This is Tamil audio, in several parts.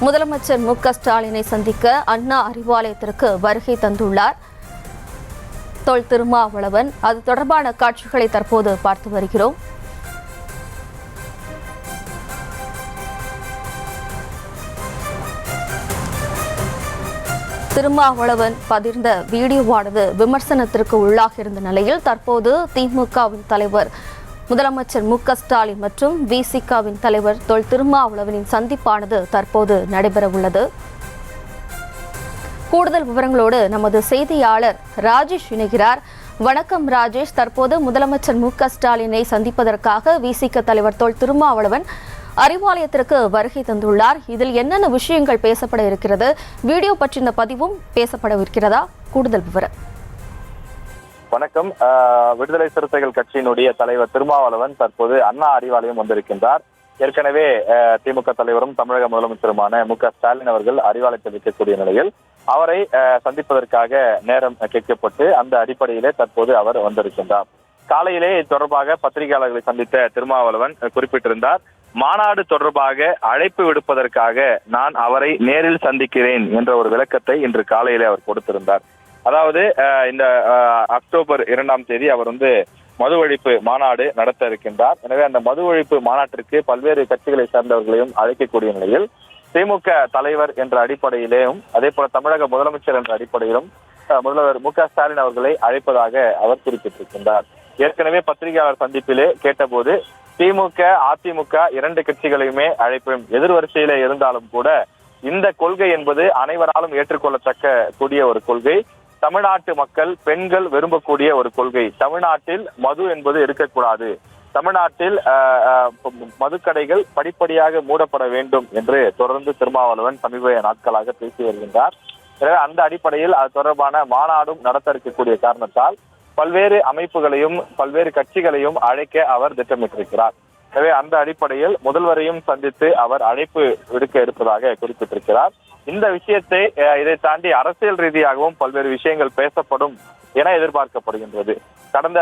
முதலமைச்சர் மு.க.ஸ்டாலினை சந்திக்க அண்ணா அறிவாலயத்திற்கு வருகை தந்துள்ளார் தொல் திருமாவளவன். அது தொடர்பான காட்சிகளை தற்போது பார்த்து வருகிறோம். திருமாவளவன் பகிர்ந்த வீடியோவானது விமர்சனத்திற்கு உள்ளாகியிருந்த நிலையில் தற்போது திமுகவின் தலைவர் முதலமைச்சர் மு.க.ஸ்டாலின் மற்றும் விசிகவின் தலைவர் தொல் திருமாவளவனின் சந்திப்பானது தற்போது நடைபெறவுள்ளது. கூடுதல் விவரங்களோடு நமது செய்தியாளர் ராஜேஷ் இணைகிறார். வணக்கம் ராஜேஷ். தற்போது முதலமைச்சர் மு.க.ஸ்டாலினை சந்திப்பதற்காக விசிக தலைவர் தொல் திருமாவளவன் அறிவாலயத்திற்கு வருகை தந்துள்ளார். இதில் என்னென்ன விஷயங்கள் பேசப்பட இருக்கிறது? வீடியோ பற்றின பதிவும் பேசப்படவிருக்கிறதா? கூடுதல் விவரம். வணக்கம். விடுதலை சிறுத்தைகள் கட்சியினுடைய தலைவர் திருமாவளவன் தற்போது அண்ணா அறிவாலயம் வந்திருக்கின்றார். ஏற்கனவே திமுக தலைவரும் தமிழக முதலமைச்சருமான மு.க.ஸ்டாலின் அவர்கள் அறிவாலயத்தில் இருக்கக்கூடிய நிலையில் அவரை சந்திப்பதற்காக நேரம் கேட்கப்பட்டு அந்த அடிப்படையிலே தற்போது அவர் வந்திருக்கின்றார். காலையிலே தொடர்பாக பத்திரிகையாளர்களை சந்தித்த திருமாவளவன் குறிப்பிட்டிருந்தார். மாநாடு தொடர்பாக அழைப்பு விடுப்பதற்காக நான் அவரை நேரில் சந்திக்கிறேன் என்ற ஒரு விளக்கத்தை இன்று காலையிலே அவர் கொடுத்திருந்தார். அதாவது இந்த அக்டோபர் 2ஆம் தேதி அவர் மது ஒழிப்பு மாநாடு நடத்த இருக்கின்றார். எனவே அந்த மது ஒழிப்பு மாநாட்டிற்கு பல்வேறு கட்சிகளை சார்ந்தவர்களையும் அழைக்கக்கூடிய நிலையில் திமுக தலைவர் என்ற அடிப்படையிலேயும் அதே போல தமிழக முதலமைச்சர் என்ற அடிப்படையிலும் முதல்வர் மு.க.ஸ்டாலின் அவர்களை அழைப்பதாக அவர் குறிப்பிட்டிருக்கின்றார். ஏற்கனவே பத்திரிகையாளர் சந்திப்பிலே கேட்டபோது திமுக அதிமுக இரண்டு கட்சிகளையுமே அழைப்பும் எதிர்வரிசையிலே இருந்தாலும் கூட இந்த கொள்கை என்பது அனைவராலும் ஏற்றுக்கொள்ளத்தக்க கூடிய ஒரு கொள்கை. தமிழ்நாட்டு மக்கள் பெண்கள் விரும்பக்கூடிய ஒரு கொள்கை. தமிழ்நாட்டில் மது என்பது இருக்கக்கூடாது. தமிழ்நாட்டில் மதுக்கடைகள் படிப்படியாக மூடப்பட வேண்டும் என்று தொடர்ந்து திருமாவளவன் சமீப நாட்களாக பேசி வருகின்றார். எனவே அந்த அடிப்படையில் அது தொடர்பான மாநாடும் நடத்த இருக்கக்கூடிய காரணத்தால் பல்வேறு அமைப்புகளையும் பல்வேறு கட்சிகளையும் அழைக்க அவர் திட்டமிட்டிருக்கிறார். எனவே அந்த அடிப்படையில் முதல்வரையும் சந்தித்து அவர் அழைப்பு விடுக்க இருப்பதாக குறிப்பிட்டிருக்கிறார். இந்த விஷயத்தை இதை தாண்டி அரசியல் ரீதியாகவும் பல்வேறு விஷயங்கள் பேசப்படும் என எதிர்பார்க்கப்படுகின்றது. கடந்த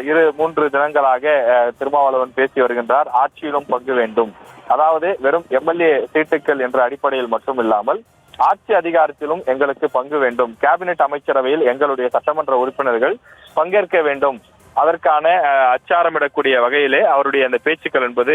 2-3 தினங்களாக திருமாவளவன் பேசி வருகின்றார். ஆட்சியிலும் பங்கு வேண்டும், அதாவது வெறும் எம்எல்ஏ சீட்டுக்கள் என்ற அடிப்படையில் மட்டும் இல்லாமல் ஆட்சி அதிகாரத்திலும் எங்களுக்கு பங்கு வேண்டும், கேபினெட் அமைச்சரவையில் எங்களுடைய சட்டமன்ற உறுப்பினர்கள் பங்கேற்க வேண்டும், அதற்கான அச்சாரமிடக்கூடிய வகையிலே அவருடைய அந்த பேச்சுக்கள் என்பது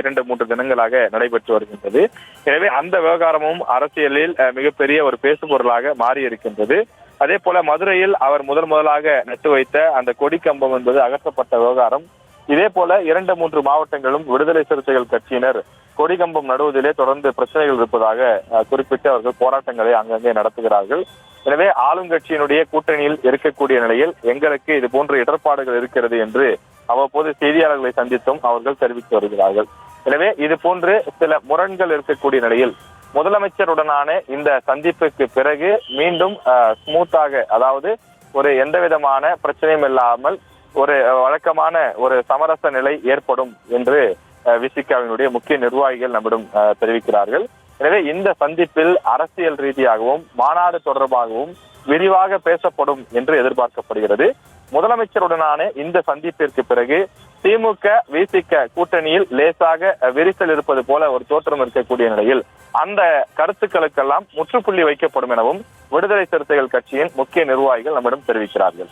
2-3 தினங்களாக நடைபெற்று வருகின்றது. எனவே அந்த விவகாரமும் அரசியலில் மிகப்பெரிய ஒரு பேசு பொருளாக மாறி இருக்கின்றது. அதே போல மதுரையில் அவர் முதலாக நட்டு வைத்த அந்த கொடி கம்பம் என்பது அகற்றப்பட்ட விவகாரம். இதே போல 2-3 மாவட்டங்களும் விடுதலை சிறுத்தைகள் கட்சியினர் கொடிகம்பம் நடுவதிலே தொடர்ந்து பிரச்சனைகள் இருப்பதாக குறிப்பிட்டு அவர்கள் போராட்டங்களை அங்கங்கே நடத்துகிறார்கள். எனவே ஆளுங்கட்சியினுடைய கூட்டணியில் இருக்கக்கூடிய நிலையில் எங்களுக்கு இது போன்ற இடர்பாடுகள் இருக்கிறது என்று அவ்வப்போது செய்தியாளர்களை சந்தித்தும் அவர்கள் தெரிவித்து வருகிறார்கள். எனவே இது போன்று சில முரண்கள் இருக்கக்கூடிய நிலையில் முதலமைச்சருடனான இந்த சந்திப்புக்கு பிறகு மீண்டும் ஸ்மூத்தாக, அதாவது ஒரு எந்த விதமான பிரச்சனையும் இல்லாமல் ஒரு வழக்கமான ஒரு சமரச நிலை ஏற்படும் என்று விசிகாவினுடைய முக்கிய நிர்வாகிகள் நம்மிடம் தெரிவிக்கிறார்கள். எனவே இந்த சந்திப்பில் அரசியல் ரீதியாகவும் மாநாடு தொடர்பாகவும் விரிவாக பேசப்படும் என்று எதிர்பார்க்கப்படுகிறது. முதலமைச்சருடனான இந்த சந்திப்பிற்கு பிறகு திமுக விசிக கூட்டணியில் லேசாக விரிசல் இருப்பது போல ஒரு தோற்றம் இருக்கக்கூடிய நிலையில் அந்த கருத்துக்களுக்கெல்லாம் முற்றுப்புள்ளி வைக்கப்படும் எனவும் விடுதலை சிறுத்தைகள் கட்சியின் முக்கிய நிர்வாகிகள் நம்மிடம் தெரிவிக்கிறார்கள்.